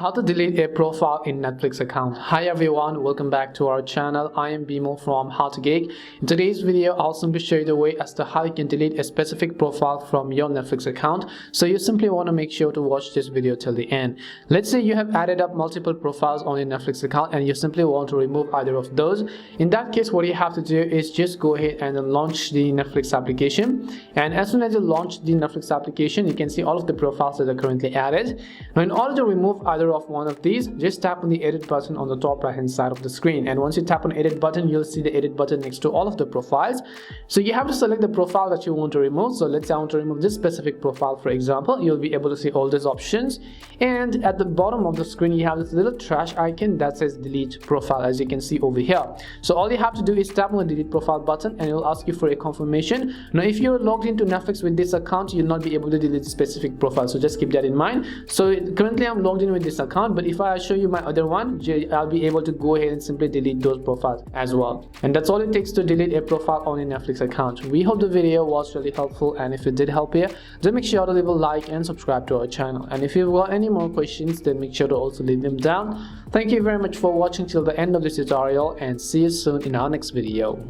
How to delete a profile in Netflix account. Hi everyone, welcome back to our channel. I am Bimo from How to Geek. In today's video, I'll simply show you the way as to how you can delete a specific profile from your Netflix account. So you simply want to make sure to watch this video till the end. Let's say you have added up multiple profiles on your Netflix account and you simply want to remove either of those. In that case, what you have to do is just go ahead and launch the Netflix application. And as soon as you launch the Netflix application, you can see all of the profiles that are currently added. Now, in order to remove either of one of these, just tap on the edit button on the top right hand side of the screen, and once you tap on edit button, you'll see the edit button next to all of the profiles. So you have to select the profile that you want to remove. So let's say I want to remove this specific profile, for example. You'll be able to see all these options, and at the bottom of the screen you have this little trash icon that says delete profile, as you can see over here. So all you have to do is tap on the delete profile button and it will ask you for a confirmation. Now if you're logged into Netflix with this account, you'll not be able to delete specific profile, so just keep that in mind. So currently I'm logged in with this account, but if I show you my other one, I'll be able to go ahead and simply delete those profiles as well. And that's all it takes to delete a profile on your Netflix account. We hope the video was really helpful, and if it did help you, then make sure to leave a like and subscribe to our channel. And if you've got any more questions, then make sure to also leave them down. Thank you very much for watching till the end of this tutorial, and see you soon in our next video.